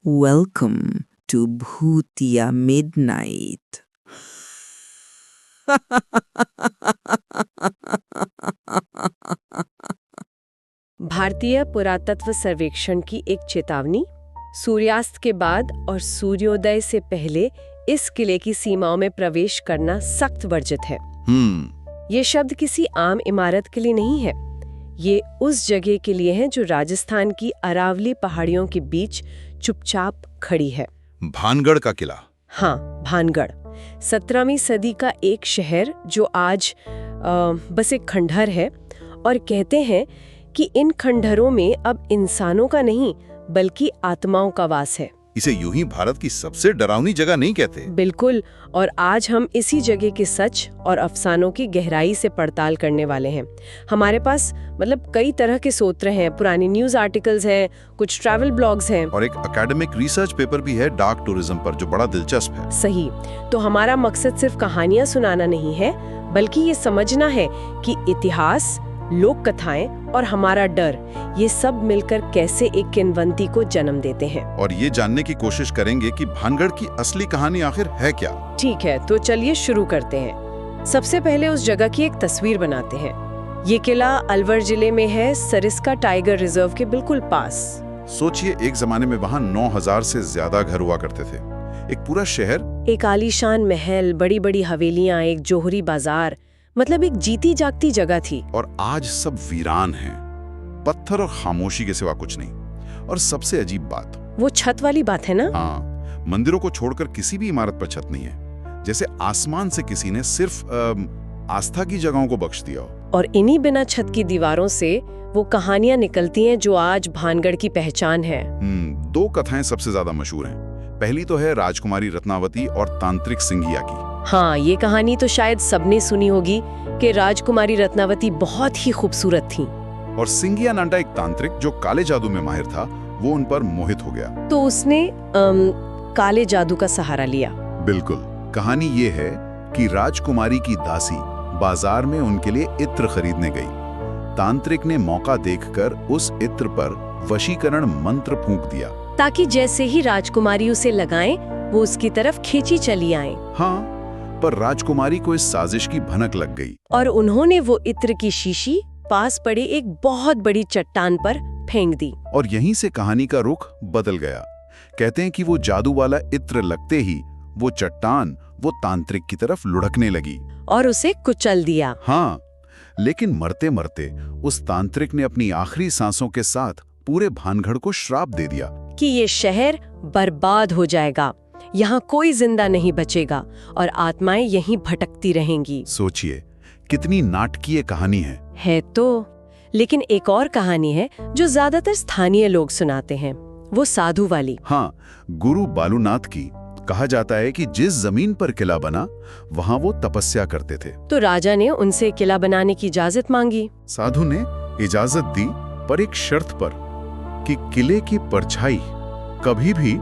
Welcome to Bhutiya Midnight. भारतीय पुरातत्व सर्वेक्षण की एक चेतावनी। सूर्यास्त के बाद और सूर्योदय से पहले इस किले की सीमाओं में प्रवेश करना सख्त वर्जित है। ये शब्द किसी आम इमारत के लिए नहीं है। ये उस जगह के लिए है जो राजस्थान की अरावली पहाड़ियों के बीच चुपचाप खड़ी है। भानगढ़ का किला। हाँ, भानगढ़ 17वीं सदी का एक शहर जो आज बस एक खंडहर है, और कहते हैं कि इन खंडहरों में अब इंसानों का नहीं बल्कि आत्माओं का वास है। इसे यूं ही भारत की सबसे डरावनी जगह नहीं कहते। बिल्कुल, और आज हम इसी जगह के सच और अफसानों की गहराई से पड़ताल करने वाले हैं। हमारे पास कई तरह के सूत्र हैं, पुरानी न्यूज़ आर्टिकल्स हैं, कुछ ट्रैवल ब्लॉग्स हैं और एक एकेडमिक रिसर्च पेपर भी है डार्क टूरिज्म पर, जो बड़ा दिलचस्प है। सही। तो हमारा मकसद सिर्फ कहानियां सुनाना नहीं है, बल्कि ये समझना है कि इतिहास, लोक कथाएं और हमारा डर, ये सब मिलकर कैसे एक किंवदंती को जन्म देते हैं। और ये जानने की कोशिश करेंगे कि भानगढ़ की असली कहानी आखिर है क्या। ठीक है, तो चलिए शुरू करते हैं। सबसे पहले उस जगह की एक तस्वीर बनाते हैं। ये किला अलवर जिले में है, सरिस्का टाइगर रिजर्व के बिल्कुल पास। सोचिए, एक जमाने में वहाँ 9000 से ज्यादा घर हुआ करते थे। एक पूरा शहर, एक आलीशान महल, बड़ी बड़ी हवेलियां, एक जोहरी बाजार, एक जीती जागती जगह थी। और आज सब वीरान है, पत्थर और खामोशी के सिवा कुछ नहीं। और सबसे अजीब बात, वो छत वाली बात है ना? हाँ, मंदिरों को छोड़कर किसी भी इमारत पर छत नहीं है, जैसे आसमान से किसी ने सिर्फ आस्था की जगहों को बख्श दिया हो। और इन्हीं बिना छत की दीवारों से वो कहानियां निकलती हैं जो आज भानगढ़ की पहचान है। 2 कथाएं सबसे ज्यादा मशहूर हैं। पहली तो है राजकुमारी रत्नावती और तांत्रिक सिंघिया की। हाँ, ये कहानी तो शायद सबने सुनी होगी कि राजकुमारी रत्नावती बहुत ही खूबसूरत थी, और सिंघिया नाटा एक तांत्रिक जो काले जादू में माहिर था, वो उन पर मोहित हो गया, तो उसने काले जादू का सहारा लिया। बिल्कुल। कहानी ये है कि राजकुमारी की दासी बाजार में उनके लिए इत्र खरीदने गई। तांत्रिक ने मौका देखकर उस इत्र पर वशीकरण मंत्र फूंक दिया, ताकि जैसे ही राजकुमारी उसे लगाएं, वो उसकी तरफ खींची चली आए। हाँ, पर राजकुमारी को इस साजिश की भनक लग गई, और उन्होंने वो इत्र की शीशी पास पड़े एक बहुत बड़ी चट्टान पर फेंक दी। और यहीं से कहानी का रुख बदल गया। कहते हैं कि वो जादू वाला इत्र लगते ही वो चट्टान वो तांत्रिक की तरफ लुढ़कने लगी और उसे कुचल दिया। हाँ, लेकिन मरते मरते उस तांत्रिक ने अपनी आखिरी सांसों के साथ पूरे भानगढ़ को श्राप दे दिया कि ये शहर बर्बाद हो जाएगा, यहाँ कोई जिंदा नहीं बचेगा और आत्माएं यहीं भटकती रहेंगी। सोचिए, कितनी नाटकीय कहानी है तो। लेकिन एक और कहानी है जो ज्यादातर स्थानीय लोग सुनाते हैं, वो साधु वाली। हाँ, गुरु बालूनाथ की। कहा जाता है कि जिस जमीन पर किला बना, वहाँ वो तपस्या करते थे। तो राजा ने उनसे किला बनाने की इजाजत मांगी। साधु ने इजाजत दी, पर एक शर्त पर, कि किले की परछाई कभी भी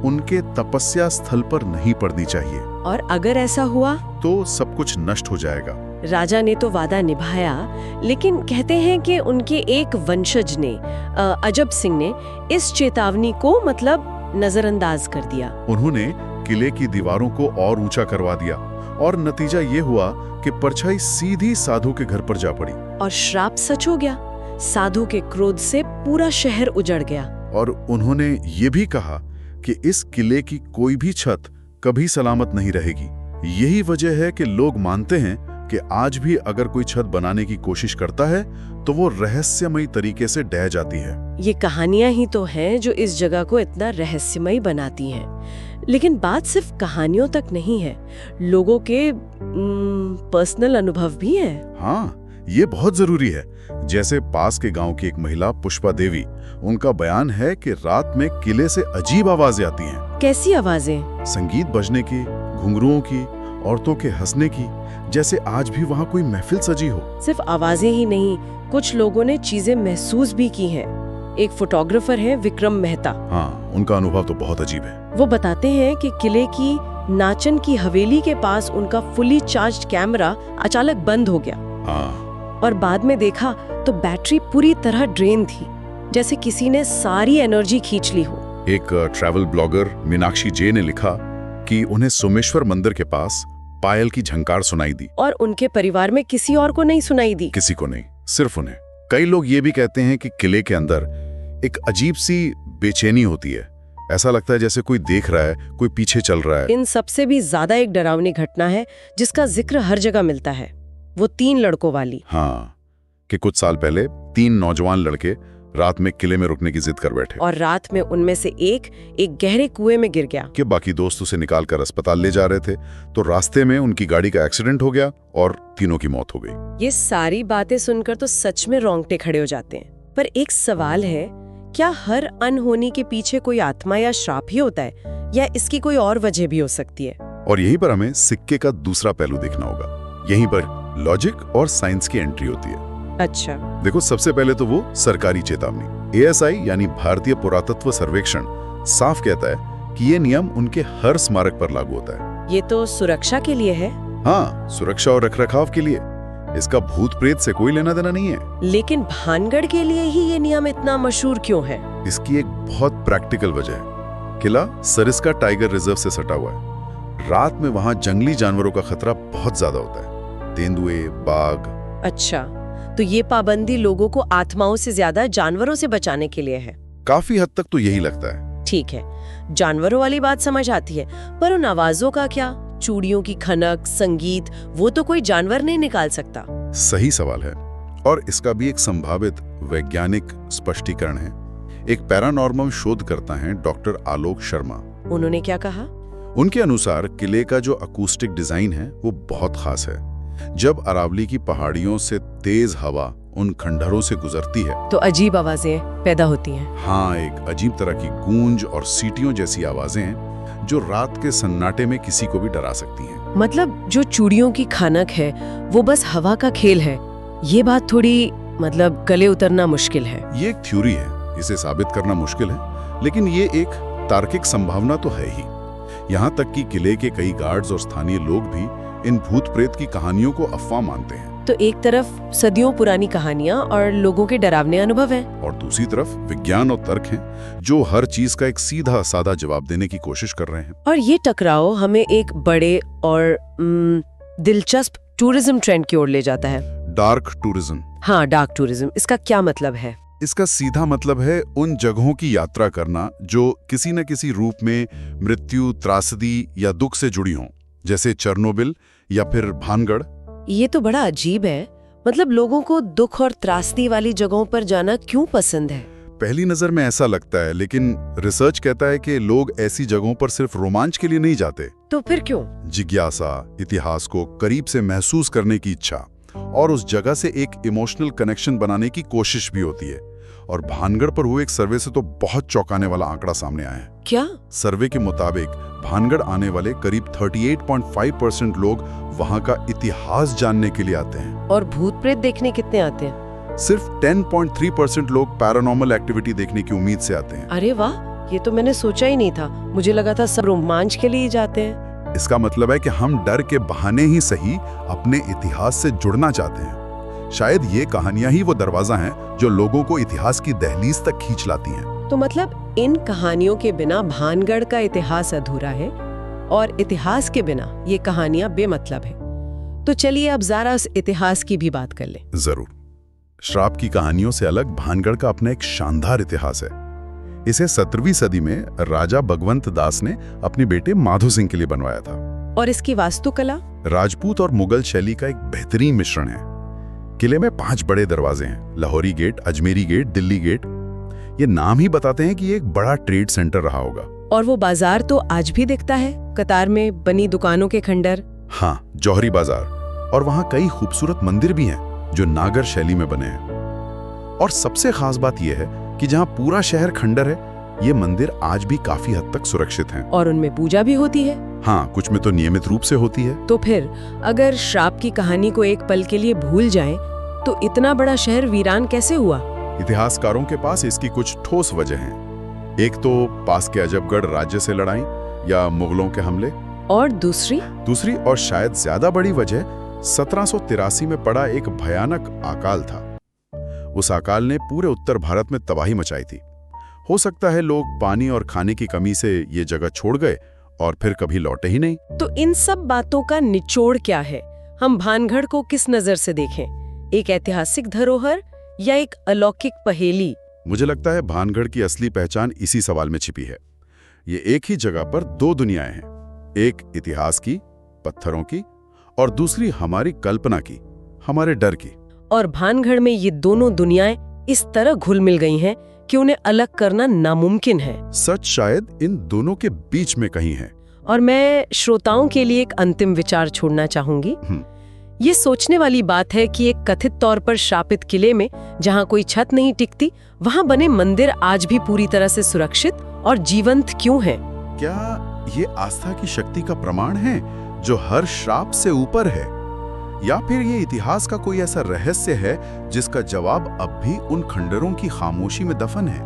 उनके तपस्या स्थल पर नहीं पड़नी चाहिए। और अगर ऐसा हुआ तो सब कुछ नष्ट हो जाएगा। राजा ने तो वादा निभाया, लेकिन कहते हैं कि उनके एक वंशज ने, अजब सिंह ने, इस चेतावनी को नजरअंदाज कर दिया। उन्होंने किले की दीवारों को और ऊंचा करवा दिया, और नतीजा ये हुआ कि परछाई सीधी साधु के घर पर जा पड़ी। और श्राप सच हो गया। साधु के क्रोध से पूरा शहर उजड़ गया। और उन्होंने ये भी कहा कि इस किले की कोई भी छत कभी सलामत नहीं रहेगी। यही वजह है कि लोग मानते हैं कि आज भी अगर कोई छत बनाने की कोशिश करता है तो वो रहस्यमयी तरीके से ढह जाती है। ये कहानियां ही तो हैं जो इस जगह को इतना रहस्यमयी बनाती हैं। लेकिन बात सिर्फ कहानियों तक नहीं है, लोगों के पर्सनल अनुभव भी हैं। हाँ, ये बहुत जरूरी है। जैसे पास के गांव की एक महिला पुष्पा देवी, उनका बयान है कि रात में किले से अजीब आवाजें आती हैं। कैसी आवाजें? संगीत बजने की, घुंघरुओं की, औरतों के हंसने की, जैसे आज भी वहाँ कोई महफिल सजी हो। सिर्फ आवाजें ही नहीं, कुछ लोगों ने चीजें महसूस भी की हैं। एक फोटोग्राफर है विक्रम मेहता। हाँ, उनका अनुभव तो बहुत अजीब है। वो बताते हैं कि किले की नाचन की हवेली के पास उनका फुली चार्ज्ड कैमरा अचानक बंद हो गया। हाँ। और बाद में देखा तो बैटरी पूरी तरह ड्रेन थी, जैसे किसी ने सारी एनर्जी खींच ली हो। एक ट्रैवल ब्लॉगर मीनाक्षी जे ने लिखा कि उन्हें सोमेश्वर मंदिर के पास पायल की झंकार सुनाई दी। और उनके परिवार में किसी और को नहीं सुनाई दी? किसी को नहीं, सिर्फ उन्हें। कई लोग ये भी कहते हैं कि किले के अंदर एक अजीब सी बेचैनी होती है। ऐसा लगता है जैसे कोई देख रहा है, कोई पीछे चल रहा है। इन सबसे भी ज्यादा एक डरावनी घटना है जिसका जिक्र हर जगह मिलता है, वो 3 लड़कों वाली। हाँ, कि कुछ साल पहले 3 नौजवान लड़के रात में किले में रुकने की जिद कर बैठे और रात में उनमें से एक गहरे कुएं में गिर गया। कि बाकी दोस्त उसे निकालकर अस्पताल ले जा रहे थे तो रास्ते में उनकी गाड़ी का एक्सीडेंट हो गया और तीनों की मौत हो गई। ये सारी बातें सुनकर तो सच में रोंगटे खड़े हो जाते हैं। पर एक सवाल है, क्या हर अनहोनी के पीछे कोई आत्मा या श्राप ही होता है, या इसकी कोई और वजह भी हो सकती है? और यहीं पर हमें सिक्के का दूसरा पहलू देखना होगा। यहीं पर लॉजिक और साइंस की एंट्री होती है। अच्छा, देखो, सबसे पहले तो वो सरकारी चेतावनी। एएसआई यानी भारतीय पुरातत्व सर्वेक्षण साफ कहता है कि ये नियम उनके हर स्मारक पर लागू होता है। ये तो सुरक्षा के लिए है। हाँ, सुरक्षा और रखरखाव के लिए। इसका भूत प्रेत से कोई लेना देना नहीं है। लेकिन भानगढ़ के लिए ही ये नियम इतना मशहूर क्यों है? इसकी एक बहुत प्रैक्टिकल वजह है। किला सरिस्का टाइगर रिजर्व से सटा हुआ है। रात में वहां जंगली जानवरों का खतरा बहुत ज्यादा होता है, तेंदुए, बाघ। अच्छा, तो ये पाबंदी लोगों को आत्माओं से ज्यादा जानवरों से बचाने के लिए है। काफी हद तक तो यही लगता है। ठीक है, जानवरों वाली बात समझ आती है, पर उन आवाजों का क्या? चूड़ियों की खनक, संगीत, वो तो कोई जानवर नहीं निकाल सकता। सही सवाल है, और इसका भी एक संभावित वैज्ञानिक स्पष्टीकरण है। एक पैरानॉर्मल शोधकर्ता हैं डॉक्टर आलोक शर्मा। उन्होंने क्या कहा? उनके अनुसार किले का जो अकूस्टिक डिजाइन है वो बहुत खास है। जब अरावली की पहाड़ियों से तेज हवा उन खंडहरों से गुजरती है तो अजीब आवाजें पैदा होती हैं। हाँ, एक अजीब तरह की गूंज और सीटियों जैसी आवाजें हैं जो रात के सन्नाटे में किसी को भी डरा सकती हैं। मतलब जो चूड़ियों की खानक है वो बस हवा का खेल है, ये बात थोड़ी गले उतरना मुश्किल है। ये एक थ्योरी है, इसे साबित करना मुश्किल है, लेकिन ये एक तार्किक संभावना तो है ही। यहाँ तक कि किले के कई गार्ड्स और स्थानीय लोग भी इन भूत प्रेत की कहानियों को अफवाह मानते हैं। तो एक तरफ सदियों पुरानी कहानियां और लोगों के डरावने अनुभव हैं, और दूसरी तरफ विज्ञान और तर्क हैं जो हर चीज का एक सीधा साधा जवाब देने की कोशिश कर रहे हैं। और ये टकराव हमें एक बड़े और दिलचस्प टूरिज्म ट्रेंड की ओर ले जाता है। Dark tourism. हाँ, डार्क टूरिज्म। इसका क्या मतलब है? इसका सीधा मतलब है उन जगहों की यात्रा करना जो किसी न किसी रूप में मृत्यु, त्रासदी या दुख से जुड़ी हों, जैसे चेरनोबिल या फिर भानगढ़। ये तो बड़ा अजीब है। मतलब लोगों को दुख और त्रासदी वाली जगहों पर जाना क्यों पसंद है? पहली नजर में ऐसा लगता है, लेकिन रिसर्च कहता है कि लोग ऐसी जगहों पर सिर्फ रोमांच के लिए नहीं जाते। तो फिर क्यों? जिज्ञासा, इतिहास को करीब से महसूस करने की इच्छा और उस जगह से एक इमोशनल कनेक्शन बनाने की कोशिश भी होती है। और भानगढ़ पर हुए एक सर्वे से तो बहुत चौंकाने वाला आंकड़ा सामने आया है। क्या? सर्वे के मुताबिक भानगढ़ आने वाले करीब 38.5% लोग वहां का इतिहास जानने के लिए आते हैं। और भूत प्रेत देखने कितने आते हैं? सिर्फ 10.3% लोग पैरानॉर्मल एक्टिविटी देखने की उम्मीद से आते हैं। अरे वाह, ये तो मैंने सोचा ही नहीं था। मुझे लगा था सब रोमांच के लिए ही जाते हैं। इसका मतलब है कि हम डर के बहाने ही सही अपने इतिहास से जुड़ना चाहते हैं। शायद ये कहानियां ही वो दरवाजा हैं जो लोगों को इतिहास की दहलीज तक खींच लाती हैं। तो मतलब इन कहानियों के बिना भानगढ़ का इतिहास अधूरा है और इतिहास के बिना ये कहानियां बेमतलब है। तो चलिए अब जरा उस इतिहास की भी बात कर लें। जरूर। श्राप की कहानियों से अलग भानगढ़ का अपना एक शानदार इतिहास है। इसे 17वीं सदी में राजा भगवंत दास ने अपने बेटे माधो सिंह के लिए बनवाया था। और इसकी वास्तुकला राजपूत और मुगल शैली का एक बेहतरीन मिश्रण है। किले में 5 बड़े दरवाजे हैं, Lahori gate, Ajmeri gate, Delhi gate. ये नाम ही बताते हैं कि ये एक बड़ा ट्रेड सेंटर रहा होगा। और वो बाजार तो आज भी दिखता है, कतार में बनी दुकानों के खंडर। हाँ, जौहरी बाजार। और वहाँ कई खूबसूरत मंदिर भी हैं जो नागर शैली में बने हैं। और सबसे खास बात यह है कि जहाँ पूरा शहर खंडर है, ये मंदिर आज भी काफी हद तक सुरक्षित हैं। और उनमें पूजा भी होती है। हाँ, कुछ में तो नियमित रूप से होती है। तो फिर अगर श्राप की कहानी को एक पल के लिए भूल जाएं, तो इतना बड़ा शहर वीरान कैसे हुआ? इतिहासकारों के पास इसकी कुछ ठोस वजह हैं। एक तो पास के अजबगढ़ राज्य से लड़ाई या मुगलों के हमले। और दूसरी और शायद ज्यादा बड़ी वजह 1783 में पड़ा एक भयानक अकाल था। उस अकाल ने पूरे उत्तर भारत में तबाही मचाई थी। हो सकता है लोग पानी और खाने की कमी से ये जगह छोड़ गए और फिर कभी लौटे ही नहीं। तो इन सब बातों का निचोड़ क्या है? हम भानगढ़ को किस नजर से देखें? एक ऐतिहासिक धरोहर या एक अलौकिक पहेली? मुझे लगता है भानगढ़ की असली पहचान इसी सवाल में छिपी है। ये एक ही जगह पर दो दुनियाएं हैं, एक इतिहास की, पत्थरों की, और दूसरी हमारी कल्पना की, हमारे डर की। और भानगढ़ में ये दोनों दुनियाएं इस तरह घुल मिल गई हैं कि उन्हें अलग करना नामुमकिन है। सच शायद इन दोनों के बीच में कहीं है। और मैं श्रोताओं के लिए एक अंतिम विचार छोड़ना चाहूंगी। ये सोचने वाली बात है कि एक कथित तौर पर श्रापित किले में जहां कोई छत नहीं टिकती, वहां बने मंदिर आज भी पूरी तरह से सुरक्षित और जीवंत क्यों हैं? क्या ये आस्था की शक्ति का प्रमाण है जो हर श्राप से ऊपर है, या फिर ये इतिहास का कोई ऐसा रहस्य है जिसका जवाब अब भी उन खंडरों की खामोशी में दफन है?